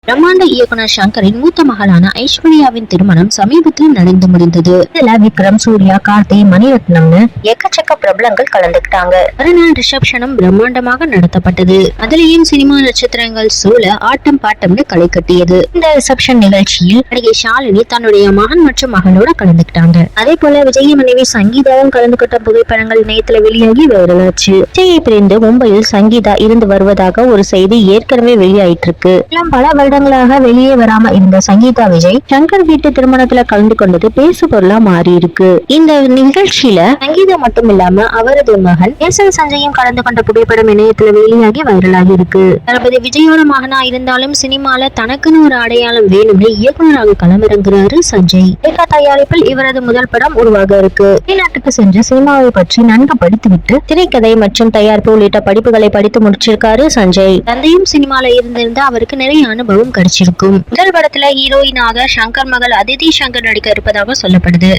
பிரம்மாண்ட இயக்குனர் சங்கரின் மூத்த மகளான ஐஸ்வர்யாவின் திருமணம் சமீபத்தில் நடந்து முடிந்தது. இதுல விக்ரம், சூர்யா, கார்த்தி, மணிரத்னம்னு எக்கச்சக்க பிரபலங்கள் கலந்துக்கிட்டாங்க. மறுநாள் ரிசப்ஷனும் பிரம்மாண்டமாக நடத்தப்பட்டது. அதுலயும் சினிமா நட்சத்திரங்கள் சூழ ஆட்டம் பாட்டம்னு களை கட்டியது. இந்த ரிசப்ஷன் நிகழ்ச்சியில் நடிகை ஷாலினி தன்னுடைய மகன் மற்றும் மகளோட கலந்துக்கிட்டாங்க. அதே போல விஜய் மனைவி சங்கீதாவும் கலந்துகிட்ட புகைப்படங்கள் இணையத்துல வெளியாகி வைரலாச்சு. விஜயை பிரிந்து மும்பையில் சங்கீதா இருந்து வருவதாக ஒரு செய்தி ஏற்கனவே வெளியாயிட்டு இருக்கு. பல வருடங்களாக வெளியே வராம இருந்த சங்கீதா விஜய் சங்கர் வீட்டு திருமணத்துல கலந்து கொண்டது பேசு பொருளா மாறி இருக்கு. இந்த நிகழ்ச்சியில சங்கீதா மட்டும் இல்லாம அவரது மகன் நேசன் சஞ்சயும் கலந்து கொண்ட புகைப்படம் இணையத்துல வெளியாகி வைரலாகி இருக்கு. தளபதி விஜயோட மகனா இருந்தாலும் சினிமால தனக்குன்னு ஒரு அடையாளம் வேணும்னு இயக்குநராக களமிறங்குறாரு சஞ்சய். ஏகா தயாரிப்பில் இவரது முதல் படம் உருவாக இருக்கு. வெளிநாட்டுக்கு சென்று சினிமாவை பற்றி நன்கு படித்துவிட்டு திரைக்கதை மற்றும் தயாரிப்பு உள்ளிட்ட படிப்புகளை படித்து முடிச்சிருக்காரு சஞ்சய். தந்தையும் சினிமால இருந்திருந்தா அவருக்கு நிறைய அனுபவம் கிடைச்சிருக்கும். முதல் படத்துல ஹீரோயினாக சங்கர் மகள் அதிதி சங்கர் நடிக்க இருப்பதாக சொல்லப்படுது.